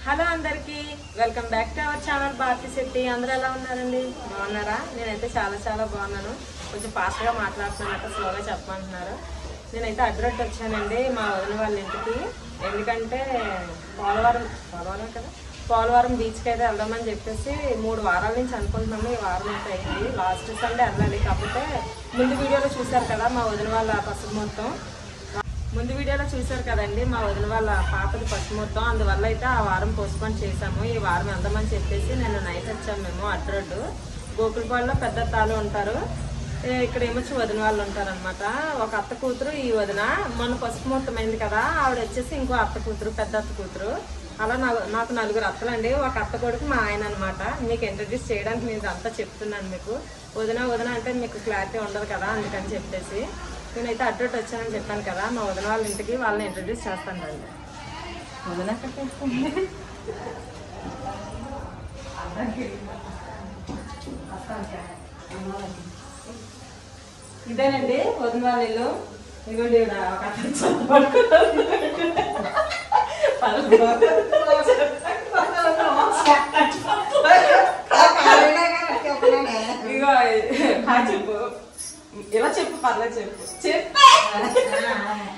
Hello అందరికీ welcome back to our channel Bharathi Shetty. అందరూ ఎలా ఉన్నారండి? బాగున్నారా? నేనైతే చాలా బాగున్నాను. కొంచెం ఫాస్ట్గా మాట్లాడుతున్నట్టు స్లోగా చెప్పమంటున్నారు. నేనైతే అడ్రస్ వచ్చానండి మా వదిన వాళ్ళ ఇంటికి. ఎందుకంటే పోలవరం బీచ్కి అయితే వెళ్దామని చెప్పేసి 3 వారాల నుంచి అనుకుంటున్నాము. ఈ వారం అయితే అయింది. లాస్ట్ సండే వెళ్ళాలి. కాకపోతే ముందు వీడియోలో చూశారు కదా మా వదిన వాళ్ళ పసుపు మొత్తం. ముందు వీడియోలో చూశారు కదండి మా వదిన వాళ్ళ పాపది పసుపు మొత్తం. అందువల్ల అయితే ఆ వారం పోస్ట్పోన్ చేసాము. ఈ వారం వెళ్దామని చెప్పేసి నేను నైట్ వచ్చాము. మేము అడ్రోడ్డు గోకులపాడులో పెద్ద తాళ్ళు ఉంటారు. ఇక్కడ ఏమొచ్చి వదిన వాళ్ళు ఉంటారనమాట. ఒక అత్త కూతురు ఈ వదిన. మొన్న పసుపు మొత్తం అయింది కదా, ఆవిడ వచ్చేసి ఇంకో అత్త కూతురు, పెద్ద అత్త కూతురు. అలా నాకు 4 అత్తలండి. ఒక అత్త కొడుకు మా ఆయన అనమాట. మీకు ఇంట్రడ్యూస్ చేయడానికి నేను అంతా చెప్తున్నాను. మీకు వదిన అంటే మీకు క్లారిటీ ఉండదు కదా, అందుకని చెప్పేసి నేనైతే అడ్రస్ వచ్చానని చెప్పాను కదా మా వదిన వాళ్ళ ఇంటికి. వాళ్ళని ఇంట్రడ్యూస్ చేస్తాను రండి. వదిన ఇదేనండి వదిన వాళ్ళ ఇల్లు. ఇదిగోండి ఒక ఇగో చెప్పు, ఇలా చెప్పు, పర్లేదు చెప్పు.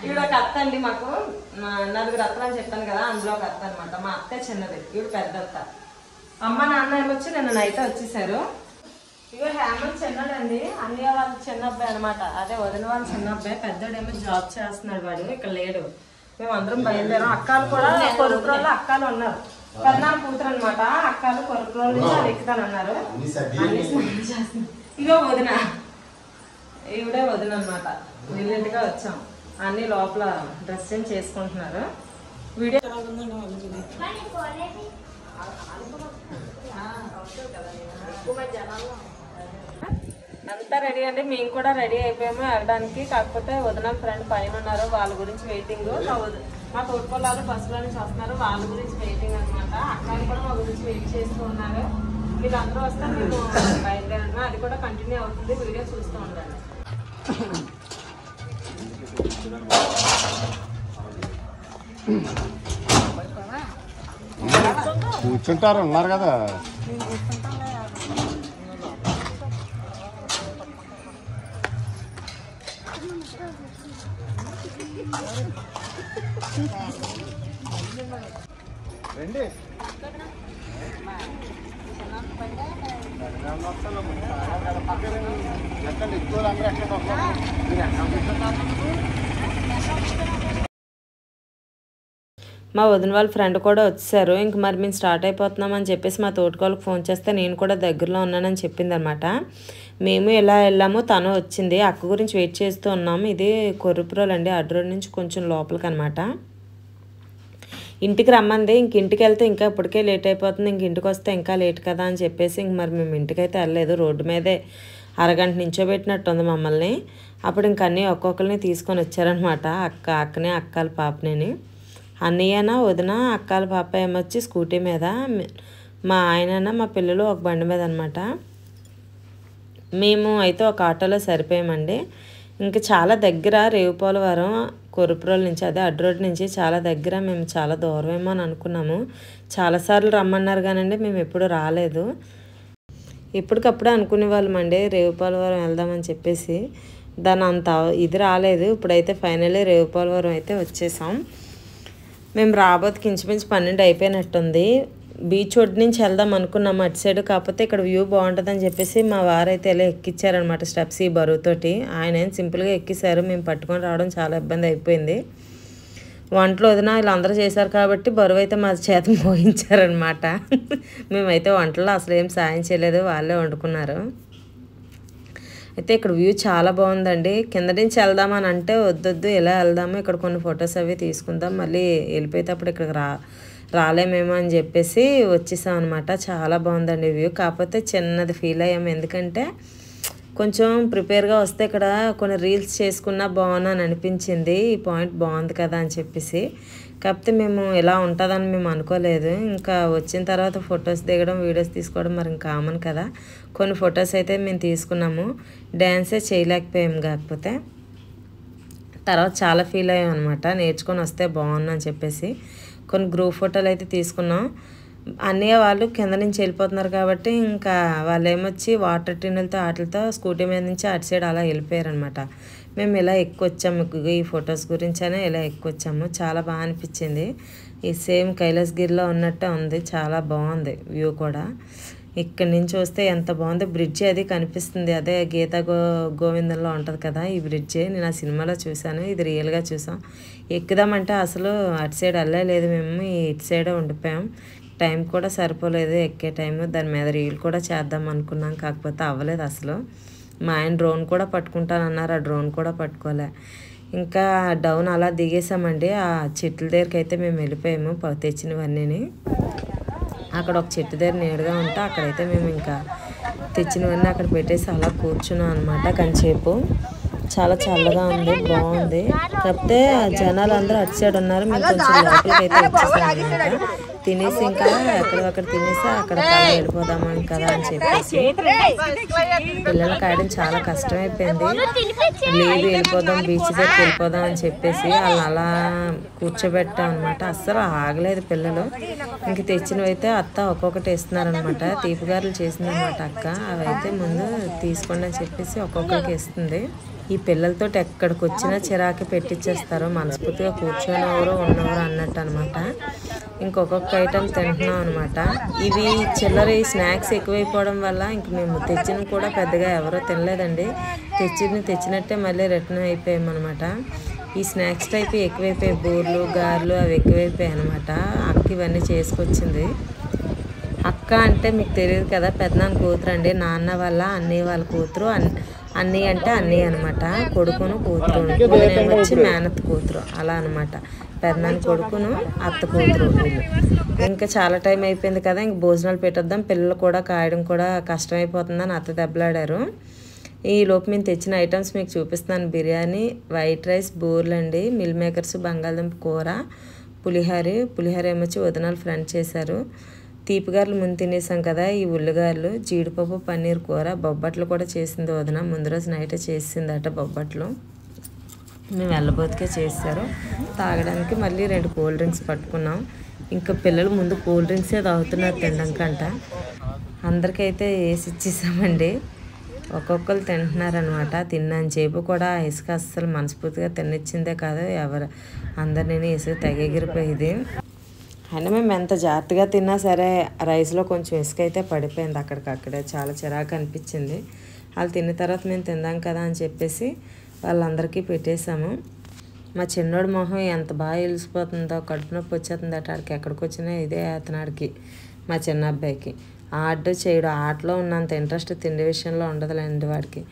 ఈవిడ ఒక అత్త అండి. మాకు 4 అత్తలు అని చెప్పాను కదా, అందులో ఒక అత్త అనమాట. మా అత్తే చిన్నది, ఈవిడ పెద్ద అత్త. అమ్మ నాన్న ఏమొచ్చి నిన్న నైట్ వచ్చేసారు. ఇగో హేమంత్ చిన్నడండి, అన్నయ్య వాళ్ళ చిన్న అబ్బాయి అనమాట. అదే వదిన వాళ్ళ చిన్న అబ్బాయి. పెద్దోడేమో జాబ్ చేస్తున్నాడు, వాడు ఇక్కడ లేడు. మేము అందరం బయలుదేరాం. అక్కలు కూడా కొరుకురోళ్ళు అక్కలు ఉన్నారు. పెద్దనాన్న కూతురు అనమాట. అక్కలు కొరుకురోళ్ళ నుంచి వాళ్ళు ఎక్కుతానన్నారు. ఇగో వదిన, ఈవిడే వదిన అనమాట. వీళ్ళింటిగా వచ్చాం. అన్ని లోపల డ్రెస్ చేంజ్ చేసుకుంటున్నారు. వీడియో అంతా రెడీ అండి. మేము కూడా రెడీ అయిపోయాము వెళ్ళడానికి. కాకపోతే వదిన ఫ్రెండ్ పైన ఉన్నారు, వాళ్ళ గురించి వెయిటింగ్. మా తోడుకోళ్ళు బస్సులో నుంచి వస్తున్నారు, వాళ్ళ గురించి వెయిటింగ్ అనమాట. అక్కలు కూడా మా గురించి వెయిట్ చేస్తూ ఉన్నారు. వీళ్ళందరూ వస్తే మేము బయలుదేరాము. అది కూడా కంటిన్యూ అవుతుంది, వీడియో చూస్తూ ఉండండి. కూర్చుంటారు ఉన్నారు కదా. రండి. మా వదిన వాళ్ళ ఫ్రెండ్ కూడా వచ్చేసారు. ఇంక మరి మేము స్టార్ట్ అయిపోతున్నామని చెప్పేసి మా తోటికోళ్ళకి ఫోన్ చేస్తే నేను కూడా దగ్గరలో ఉన్నానని చెప్పింది అనమాట. మేము ఎలా వెళ్ళామో తను వచ్చింది. అక్క గురించి వెయిట్ చేస్తూ ఉన్నాము. ఇది కొర్రపురోలు అండి, అడ్రోడ్ నుంచి కొంచెం లోపలికి అనమాట. ఇంటికి రమ్మంది. ఇంక ఇంటికి వెళ్తే ఇంకా ఇప్పటికే లేట్ అయిపోతుంది, ఇంక ఇంటికి వస్తే ఇంకా లేట్ కదా అని చెప్పేసి ఇంక మరి మేము ఇంటికైతే వెళ్ళలేదు. రోడ్డు మీదే అరగంట నించోబెట్టినట్టుంది మమ్మల్ని. అప్పుడు ఇంక అన్నీ ఒక్కొక్కరిని తీసుకొని వచ్చారనమాట. అక్కని అక్కల పాపని. అన్నయ్యన వదిన అక్కల పాప ఏమొచ్చి స్కూటీ మీద, మా ఆయన మా పిల్లలు ఒక బండి మీద అనమాట. మేము అయితే ఒక ఆటోలో సరిపోయామండి. ఇంకా చాలా దగ్గర రేవుపోలవరం కొర్రపురోలు నుంచి, అదే అడ్రోడ్ నుంచి చాలా దగ్గర. మేము చాలా దూరమేమో అని అనుకున్నాము. చాలాసార్లు రమ్మన్నారు కానండి మేము ఎప్పుడు రాలేదు. ఎప్పటికప్పుడు అనుకునే వాళ్ళమండి రేవుపోలవరం వెళ్దామని చెప్పేసి. దాని అంత ఇది రాలేదు. ఇప్పుడైతే ఫైనల్లీ రేవుపోలవరం అయితే వచ్చేసాం. మేము రాబోతుకి ఇంచుమించు 12 అయిపోయినట్టుంది. బీచ్ ఒడ్డు నుంచి వెళ్దాం అనుకున్నాము అటు సైడ్. కాకపోతే ఇక్కడ వ్యూ బాగుంటుందని చెప్పేసి మా వారైతే ఇలా ఎక్కిచ్చారనమాట స్టెప్స్ ఈ బరువుతోటి. ఆయన ఏం సింపుల్గా ఎక్కిస్తారు. మేము పట్టుకొని రావడం చాలా ఇబ్బంది అయిపోయింది. వంటలు వదిన వీళ్ళందరూ చేశారు కాబట్టి బరువు అయితే మా చేత మోయించారనమాట. మేమైతే వంటల్లో అసలు ఏం సాయం చేయలేదు, వాళ్ళే వండుకున్నారు. అయితే ఇక్కడ వ్యూ చాలా బాగుందండి. కింద నుంచి వెళ్దామని అంటే వద్దొద్దు ఇలా వెళ్దాము, ఇక్కడ కొన్ని ఫొటోస్ అవి తీసుకుందాం, మళ్ళీ వెళ్ళిపోయేటప్పుడు ఇక్కడికి రాలేమేమో అని చెప్పేసి వచ్చేసాం అనమాట. చాలా బాగుందండి వ్యూ. కాకపోతే చిన్నది ఫీల్ అయ్యాము, ఎందుకంటే కొంచెం ప్రిపేర్గా వస్తే ఇక్కడ కొన్ని రీల్స్ చేసుకున్నా బాగున్నాను అనిపించింది. ఈ పాయింట్ బాగుంది కదా అని చెప్పేసి. కాకపోతే మేము ఇలా ఉంటుందని మేము అనుకోలేదు. ఇంకా వచ్చిన తర్వాత ఫొటోస్ దిగడం, వీడియోస్ తీసుకోవడం మరి కామన్ కదా. కొన్ని ఫొటోస్ అయితే మేము తీసుకున్నాము. డ్యాన్సే చేయలేకపోయాము. కాకపోతే తర్వాత చాలా ఫీల్ అయ్యాం అనమాట, నేర్చుకొని వస్తే బాగుందని చెప్పేసి. కొన్ని గ్రూప్ ఫోటోలు అయితే తీసుకున్నాం. అన్నయ్య వాళ్ళు కింద నుంచి వెళ్ళిపోతున్నారు కాబట్టి ఇంకా వాళ్ళు ఏమొచ్చి వాటర్ టిన్నులతో వాటితో స్కూటీ మీద నుంచి అటు సైడ్ అలా వెళ్ళిపోయారనమాట. మేము ఇలా ఎక్కువ వచ్చాము ఈ ఫొటోస్ గురించనే ఇలా ఎక్కువ వచ్చాము. చాలా బాగా అనిపించింది. ఈ సేమ్ కైలాసగిరిలో ఉన్నట్టే ఉంది, చాలా బాగుంది వ్యూ కూడా. ఇక్కడి నుంచి వస్తే ఎంత బాగుంది, బ్రిడ్జి అది కనిపిస్తుంది. అదే గీతా గోవిందంలో ఉంటుంది కదా ఈ బ్రిడ్జి. నేను ఆ సినిమాలో చూశాను, ఇది రియల్గా చూసాం. ఎక్కుదామంటే అసలు అటు సైడ్ వెళ్ళలేదు, మేము ఇటు సైడే ఉండిపోయాం. టైం కూడా సరిపోలేదు ఎక్కే టైము. దాని మీద రీల్ కూడా చేద్దాం అనుకున్నాం, కాకపోతే అవ్వలేదు అసలు. మా ఆయన డ్రోన్ కూడా పట్టుకుంటానన్నారు, ఆ డ్రోన్ కూడా పట్టుకోలే. ఇంకా డౌన్ అలా దిగేసామండి. ఆ చెట్ల దగ్గరికి అయితే మేము వెళ్ళిపోయాము తెచ్చినవన్నీ. అక్కడ ఒక చెట్టు దగ్గర నీడగా ఉంటే అక్కడైతే మేము ఇంకా తెచ్చినవన్నీ అక్కడ పెట్టేసి అలా కూర్చున్నాం అనమాట. కొంచెంసేపు చాలా చల్లగా ఉంది, బాగుంది. కాకపోతే జనాలు అందరూ అటు సైడ్ ఉన్నారు, మేము కొంచెం లోపలికి అయితే వచ్చేసాం అనమాట. తినేసి ఇంకా ఎక్కడొక్కడ తినేసి అక్కడ వెళ్ళిపోదామని కదా అని చెప్పేసి పిల్లలకి ఆడడం చాలా కష్టమైపోయింది. లేదు వెళ్ళిపోదాం, బీచ్ దగ్గరికి వెళ్ళిపోదాం అని చెప్పేసి వాళ్ళని అలా కూర్చోబెట్టాం అనమాట. అస్సలు ఆగలేదు పిల్లలు. ఇంక తెచ్చినవి అయితే అత్త ఒక్కొక్కటి ఇస్తున్నారనమాట. తీపిగారులు చేసిందనమాట అక్క. అవైతే ముందు తీసుకోండి అని చెప్పేసి ఒక్కొక్కరికి ఇస్తుంది. ఈ పిల్లలతో ఎక్కడికి వచ్చినా చిరాకి పెట్టించేస్తారు, మనస్ఫూర్తిగా కూర్చొనివరు ఉన్నవారు అన్నట్టు అనమాట. ఇంకొక ఐటమ్ తింటున్నాం అనమాట. ఇవి చిల్లర ఈ స్నాక్స్ ఎక్కువైపోవడం వల్ల ఇంక మేము తెచ్చినవి కూడా పెద్దగా ఎవరో తినలేదండి. తెచ్చినట్టే మళ్ళీ రిటర్న్ అయిపోయామన్నమాట. ఈ స్నాక్స్ టైప్ ఎక్కువైపోయాయి, బూర్లు గారెలు అవి ఎక్కువైపోయాయి అనమాట. అక్క ఇవన్నీ చేసుకొచ్చింది. అక్క అంటే మీకు తెలియదు కదా, పెద్దనాన్న కూతురు అండి, నాన్న వాళ్ళ అన్నయ్య వాళ్ళ కూతురు. అన్నయ్య అంటే అన్నయ్య అనమాట, కొడుకును కూతురు. వచ్చి మేనత్త కూతురు అలా అనమాట. పెద్దనాన్న కొడుకును అత్త కూతురు వీళ్ళు. ఇంకా చాలా టైం అయిపోయింది కదా, ఇంక భోజనాలు పెట్టొద్దాం, పిల్లలు కూడా కాయడం కూడా కష్టమైపోతుందని అత్త దెబ్బలాడారు. ఈ లోపు మేము తెచ్చిన ఐటమ్స్ మీకు చూపిస్తున్నాను. బిర్యానీ, వైట్ రైస్, బూర్లు అండి, మిల్ మేకర్స్, బంగాళదుంప కూర, పులిహోర ఏమొచ్చి వదినాలు ఫ్రెండ్ చేశారు. తీపిగారులు ముందు తినేసాం కదా, ఈ ఉల్లిగారులు, జీడిపప్పు, పన్నీర్ కూర, బొబ్బట్లు కూడా చేసింది వదిన. ముందు రోజు నైటే చేసిందట బొబ్బట్లు. మేము వెళ్ళబోతుకే చేశారు. తాగడానికి మళ్ళీ 2 కూల్ డ్రింక్స్ పట్టుకున్నాం. ఇంకా పిల్లలు ముందు కూల్ డ్రింక్సే తాగుతున్నారు తినడం కంట. అందరికైతే వేసి ఇచ్చేసామండి, ఒక్కొక్కరు తింటున్నారనమాట. తిన్నాను చేపు కూడా ఇసుక అస్సలు మనస్ఫూర్తిగా తినిచ్చిందే కాదు, అందరినీ ఇసుక తెగెగిరిపోయేది. అయినా మేము ఎంత జాగ్రత్తగా తిన్నా సరే రైస్లో కొంచెం ఇసుక అయితే పడిపోయింది అక్కడికక్కడే. చాలా చిరాకు అనిపించింది. వాళ్ళు తిన్న తర్వాత మేము తిందాం కదా అని చెప్పేసి వాళ్ళందరికీ పెట్టేశాము. మా చిన్నోడు మొహం ఎంత బాగా వెలిసిపోతుందో, కడుపు నొప్పి వచ్చేస్తుందట. ఆడికి ఎక్కడికి వచ్చినా ఇదే అతనాడికి, మా చిన్న అబ్బాయికి. ఆడు చేయడు, ఆటలో ఉన్నంత ఇంట్రెస్ట్ తిండి విషయంలో ఉండదులేండి వాడికి.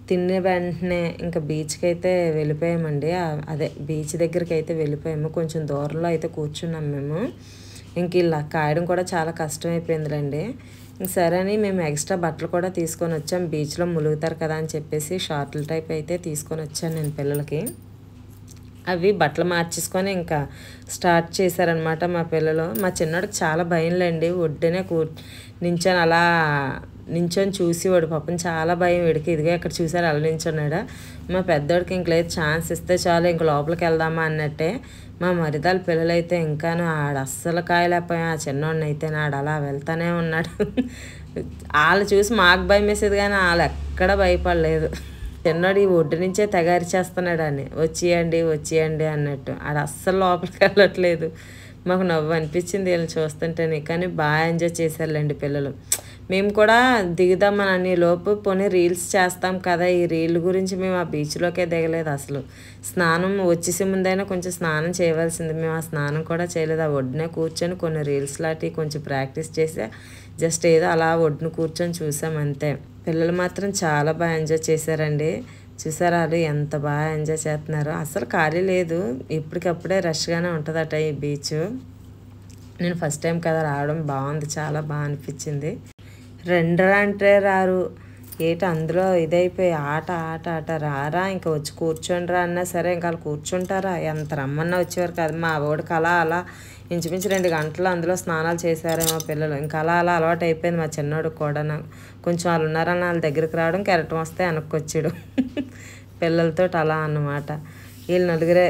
తిన్న వెంటనే ఇంకా బీచ్కి అయితే వెళ్ళిపోయామండి. అదే బీచ్ దగ్గరికి అయితే వెళ్ళిపోయాము. కొంచెం దూరంలో అయితే కూర్చున్నాం మేము. ఇంక ఇలా కాయడం కూడా చాలా కష్టమైపోయిందిలేండి. సరే అని మేము ఎక్స్ట్రా బట్టలు కూడా తీసుకొని వచ్చాం. బీచ్లో ములుగుతారు కదా అని చెప్పేసి షార్ట్ల టైప్ అయితే తీసుకొని వచ్చాను నేను పిల్లలకి. అవి బట్టలు మార్చేసుకొని ఇంకా స్టార్ట్ చేశారనమాట మా పిల్లలు. మా చిన్నోడికి చాలా భయంలేండి, ఒడ్డునే నించొని చూసేవాడు. పాపం చాలా భయం వీడికి. ఇదిగా ఇక్కడ చూసారు అలా నించున్నాడు. మా పెద్దోడికి ఇంక లేదు, ఛాన్స్ ఇస్తే చాలు ఇంక లోపలికి వెళ్దామా అన్నట్టే. మా మరిదాల పిల్లలైతే ఇంకాను ఆడు అస్సలు కాయలేకపోయాం. ఆ చిన్నోడిని అయితే ఆడు అలా వెళ్తానే ఉన్నాడు. వాళ్ళు చూసి మాకు భయం వేసేది కానీ వాళ్ళు ఎక్కడ భయపడలేదు. చిన్నోడు ఈ ఒడ్డు నుంచే తెగారి చేస్తున్నాడు అని, వచ్చేయండి అన్నట్టు. ఆడు అస్సలు లోపలికి వెళ్ళట్లేదు. మాకు నవ్వు అనిపించింది వీళ్ళని చూస్తుంటేనే. కానీ బాగా ఎంజాయ్ చేశారులేండి పిల్లలు. మేము కూడా దిగుదామని లోపు పోనీ రీల్స్ చేస్తాం కదా, ఈ రీల్ గురించి మేము ఆ బీచ్లోకే దిగలేదు అసలు. స్నానం వచ్చేసే ముందైనా కొంచెం స్నానం చేయవలసింది, మేము ఆ స్నానం కూడా చేయలేదు. ఆ ఒడ్డునే కూర్చొని కొన్ని రీల్స్ లాంటివి కొంచెం ప్రాక్టీస్ చేసి జస్ట్ ఏదో అలా ఒడ్డును కూర్చొని చూసాం అంతే. పిల్లలు మాత్రం చాలా బాగా ఎంజాయ్ చేశారండి. చూసారా వాళ్ళు ఎంత బాగా ఎంజాయ్ చేస్తున్నారు. అసలు ఖాళీ లేదు, ఇప్పటికప్పుడే రష్గానే ఉంటుందట ఈ బీచ్. నేను ఫస్ట్ టైం కదా రావడం, బాగుంది, చాలా బాగా అనిపించింది. రెండరా అంటే రారు, ఏటి అందులో ఇదైపోయి ఆట రారా, ఇంకా వచ్చి కూర్చోండిరా అన్నా సరే ఇంకా వాళ్ళు కూర్చుంటారా, ఎంత రమ్మన్నా వచ్చేవారు కాదు. మా వాడికి అలా ఇంచుమించు 2 గంటలు అందులో స్నానాలు చేశారేమో పిల్లలు. ఇంకా అలా అలవాటు అయిపోయింది మా చిన్నోడికి కూడా. కొంచెం వాళ్ళు ఉన్నారని వాళ్ళ దగ్గరికి రావడం, కెరటం వస్తే వెనక్కి వచ్చాడు. పిల్లలతో అలా అన్నమాట. వీళ్ళు నలుగురే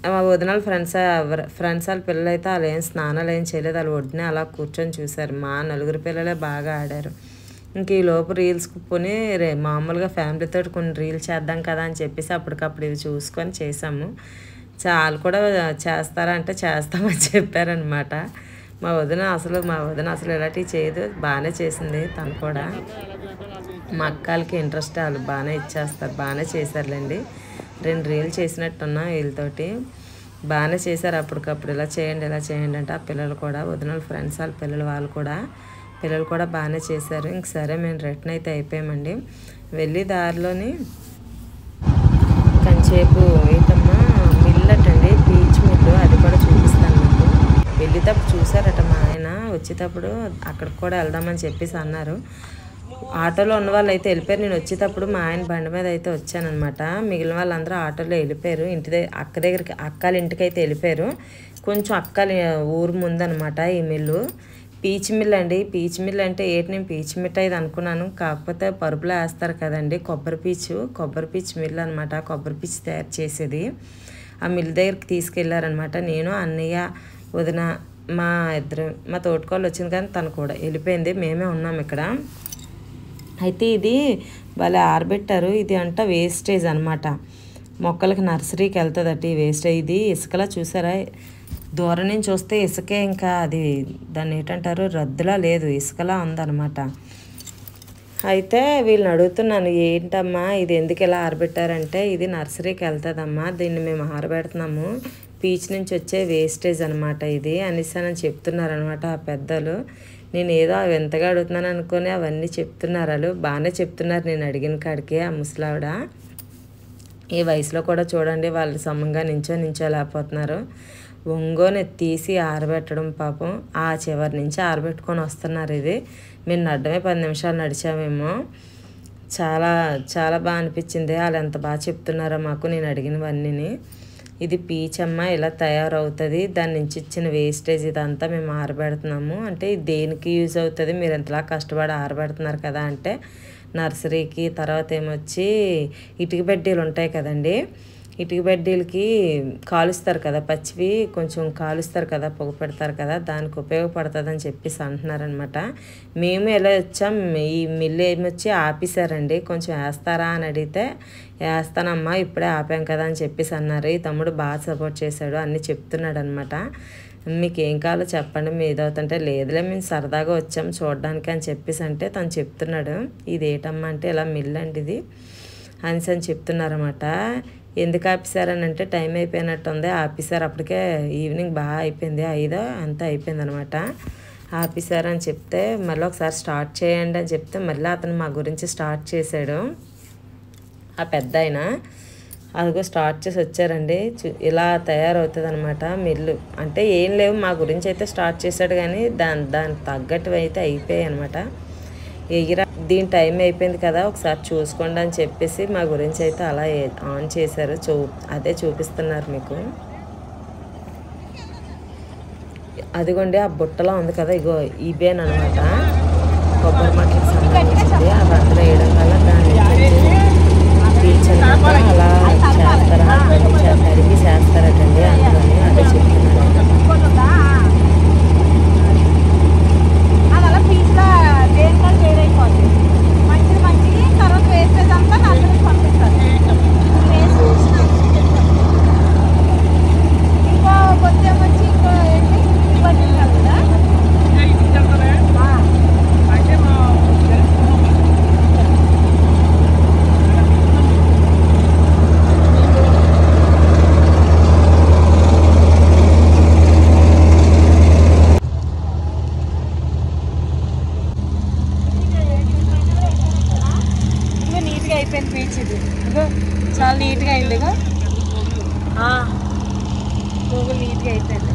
మా వదినాలు ఫ్రెండ్స్ వాళ్ళ పిల్లలు అయితే వాళ్ళు ఏం స్నానాలు ఏం చేయలేదు, వాళ్ళు ఒడ్డునే అలా కూర్చొని చూశారు. మా నలుగురు పిల్లలే బాగా ఆడారు. ఇంక ఈ లోపు రీల్స్ పోనీ మామూలుగా ఫ్యామిలీతో కొన్ని రీల్స్ చేద్దాం కదా అని చెప్పేసి అప్పటికప్పుడు ఇవి చూసుకొని చేసాము. వాళ్ళు కూడా చేస్తారా అంటే చేస్తామని చెప్పారనమాట. మా వదిన అసలు ఇలాంటివి చేయదు, బాగానే చేసింది తను కూడా. మా అక్కలకి ఇంట్రెస్ట్ వాళ్ళు బాగానే ఇచ్చేస్తారు, బాగానే చేశారులేండి. 2 రీల్ చేసినట్టున్నా వీళ్ళతోటి బాగానే చేశారు. అప్పటికప్పుడు ఇలా చేయండి అంటే ఆ పిల్లలు కూడా వదిన ఫ్రెండ్స్ వాళ్ళ పిల్లలు కూడా బాగానే చేశారు. ఇంక సరే మేము రిటర్న్ అయితే అయిపోయామండి. వెళ్ళి దారిలోని కొంచెంసేపు ఏంటమ్మా మిల్లట్ అండి, పీచ్ మిల్లు, అది కూడా చూపిస్తాను మీకు. వెళ్ళేటప్పుడు చూసారట మా ఆయన, వచ్చేటప్పుడు అక్కడికి కూడా వెళ్దామని చెప్పేసి అన్నారు. ఆటోలో ఉన్న వాళ్ళు అయితే వెళ్ళిపోయారు. నేను వచ్చేటప్పుడు మా ఆయన బండి మీద అయితే వచ్చానమాట. మిగిలిన వాళ్ళందరూ ఆటోలో వెళ్ళిపోయారు. అక్కల ఇంటికి అయితే వెళ్ళిపోయారు. కొంచెం అక్కల ఊరు ముందనమాట ఈ మిల్లు. పీచ్ మిల్ అండి. పీచ్ మిల్ అంటే నేను పీచ్ మిఠాయి ఇది అనుకున్నాను, కాకపోతే పరుపులో వేస్తారు కదండి కొబ్బరి పీచు మిల్ అనమాట. కొబ్బరి పీచు తయారు చేసేది. ఆ మిల్ దగ్గరికి తీసుకెళ్ళారనమాట. నేను అన్నయ్య వదిన మా తోటకోళ్ళు వచ్చింది కానీ తను కూడా వెళ్ళిపోయింది, మేమే ఉన్నాం ఇక్కడ. అయితే ఇది వాళ్ళు ఆరబెట్టారు. ఇది అంట వేస్టేజ్ అనమాట, మొక్కలకి నర్సరీకి వెళ్తుందట ఈ వేస్టేజ్. ఇది ఇసుకలా చూసారా, దూరం నుంచి చూస్తే ఇసుకే, ఇంకా అది దాన్ని ఏంటంటారు రద్దులా లేదు, ఇసుకలా ఉందన్నమాట. అయితే వీళ్ళని అడుగుతున్నాను, ఏంటమ్మా ఇది ఎందుకు ఇలా ఆరబెట్టారంటే ఇది నర్సరీకి వెళ్తుందమ్మా, దీన్ని మేము ఆరబెడుతున్నాము, పీచ్ నుంచి వచ్చే వేస్టేజ్ అనమాట ఇది అని చెప్తున్నారనమాట ఆ పెద్దలు. నేను ఏదో ఎంతగా అడుగుతున్నాను అనుకొని అవన్నీ చెప్తున్నారు. వాళ్ళు బాగానే చెప్తున్నారు నేను అడిగిన కాడికి. ఆ ముసలావిడ ఈ వయసులో కూడా చూడండి వాళ్ళు సమంగా నించోలేకపోతున్నారు. ఒంగోని తీసి ఆరబెట్టడం పాపం, ఆ చివరి నుంచి ఆరబెట్టుకొని వస్తున్నారు. ఇది మేము నడమే 10 నిమిషాలు నడిచామేమో. చాలా చాలా బాగా అనిపించింది, వాళ్ళు ఎంత బాగా చెప్తున్నారో మాకు నేను అడిగినవన్నీ. ఇది పీచమ్మ ఇలా తయారవుతుంది, దాని నుంచి ఇచ్చిన వేస్టేజ్ ఇదంతా మేము ఆరబెడుతున్నాము. అంటే దేనికి యూజ్ అవుతుంది, మీరు ఎంతలా కష్టపడి ఆరబెడుతున్నారు కదా అంటే నర్సరీకి. తర్వాత ఏమొచ్చి ఇటుక బెడ్డీలు ఉంటాయి కదండి, ఇటుక బెడ్డీలకి కాలుస్తారు కదా, పచ్చివి కొంచెం కాలుస్తారు కదా, పొగ పెడతారు కదా, దానికి ఉపయోగపడుతుందని చెప్పేసి అంటున్నారనమాట. మేము ఎలా వచ్చాం, ఈ మిల్లు ఏమొచ్చి ఆపేశారండి, కొంచెం వేస్తారా అని అడిగితే వేస్తానమ్మా ఇప్పుడే ఆపాం కదా అని చెప్పేసి అన్నారు. ఈ తమ్ముడు బాగా సపోర్ట్ చేశాడు, అన్నీ చెప్తున్నాడు అనమాట. మీకు ఏం కావాలో చెప్పండి, మీ ఇదవుతుంటే లేదులే మేము సరదాగా వచ్చాం చూడడానికి అని చెప్పేసి అంటే తను చెప్తున్నాడు. ఇది ఏంటమ్మా అంటే ఇలా మిల్ అండి ఇది అని చెప్తున్నారన్నమాట. ఎందుకు ఆపేశారని అంటే టైం అయిపోయినట్టుంది, ఆపేశారు. అప్పటికే ఈవినింగ్ బాగా అయిపోయింది, 5 అంతా అయిపోయింది అనమాట. ఆపేశారని చెప్తే మళ్ళీ ఒకసారి స్టార్ట్ చేయండి అని చెప్తే మళ్ళీ అతను మా గురించి స్టార్ట్ చేశాడు. ఆ పెద్ద ఆయన అదిగో స్టార్ట్ చేసి వచ్చారండి. ఇలా తయారవుతుంది అనమాట మిల్లు. అంటే ఏం లేవు, మా గురించి అయితే స్టార్ట్ చేశాడు కానీ దానికి తగ్గట్టు అయితే అయిపోయాయి అనమాట. దీని టైం అయిపోయింది కదా ఒకసారి చూసుకోండి అని చెప్పేసి మా గురించి అయితే అలా ఆన్ చేశారు. అదే చూపిస్తున్నారు మీకు. అదిగోండి ఆ బుట్టలో ఉంది కదా, ఇగో ఇవేనమాట కొబ్బరి మట్టికి సంబంధించింది. అవి అందులో వేయడం వల్ల దాన్ని పీచ్ అనమాట అలా చేస్తారా, తరిగి చేస్తారటండి అందులోని. అదే చెప్తున్నాను. అయిపోయింది బీచ్. ఇది చాలా నీట్గా అయింది. గూగుల్ నీట్గా అయిపోయింది.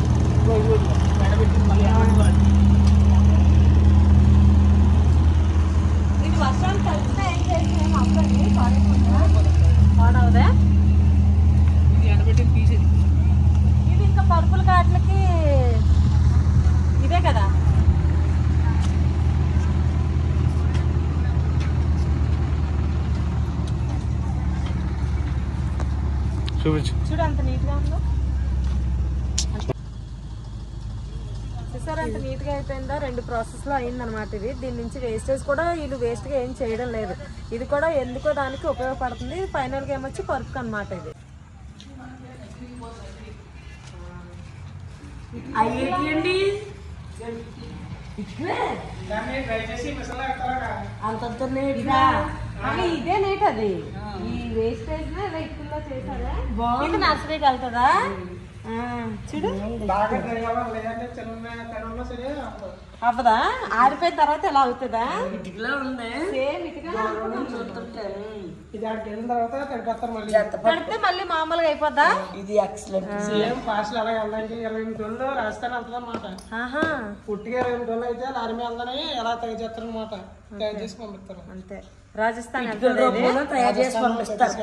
ఇది వర్షాలు కలిసినా ఏం చేస్తున్నాము అబ్బాయి పాడవదా. ఇది ఇంకా పరుపుల కాట్లకి ఇదే కదా. చూడు అంత నీట్గా ఉందో. ఎంత నీట్గా అయిపోయిందో 2 ప్రాసెస్లో అయిందనమాట ఇది. దీని నుంచి వేస్టేజ్ కూడా వీళ్ళు వేస్ట్గా ఏం చేయడం లేదు. ఇది కూడా ఎందుకో దానికి ఉపయోగపడుతుంది. ఫైనల్గా ఏమొచ్చి పరుపు అనమాట ఇది. అయ్యేంటి ఇదే నీట్ అది. ఈ వేస్టేజ్ ఇట్టులో చేశారా ఇది నర్సరీకి వెళ్తుందా చూడు అవ్వదా? ఆరిపోయిన తర్వాత ఎలా అవుతుందా? ఇటుకలా ఉంది సేమ్ ఇటుకలా పెడితే మళ్ళీ మామూలుగా అయిపోద్దా? ఇది ఎక్సలెంట్. సేమ్ ఫాస్ట్ అలాగే వెళ్ళడానికి 28 రోజుల్లో రాజస్థాన్ వెళ్తుంది అనమాట. పుట్టిగా 28 రోజులు అయితే లారీ మీద వెళ్తానే ఎలా తయారు చేస్తారు అనమాట. తయారు చేసి పంపిస్తారు అంతే. రాజస్థాన్ తయారు చేసి పంపిస్తారు.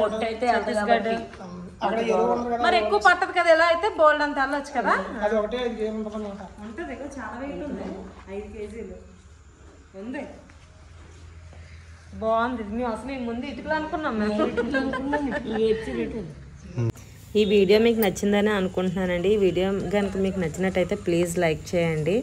మరి ఎక్కువ పట్టదు కదా, ఎలా అయితే బోల్డ్ అంత వెళ్ళొచ్చు కదా. అది ఒకటే అంటే దగ్గర చాలా వెయిట్ ఉంది. 5 కేజీలు ఉంది. బాగుంది. మేము అసలు ముందు ఇటుకలు అనుకున్నాం. ఈ వీడియో మీకు నచ్చిందని అనుకుంటున్నానండి. ఈ వీడియో కనుక మీకు నచ్చినట్టయితే ప్లీజ్ లైక్ చేయండి.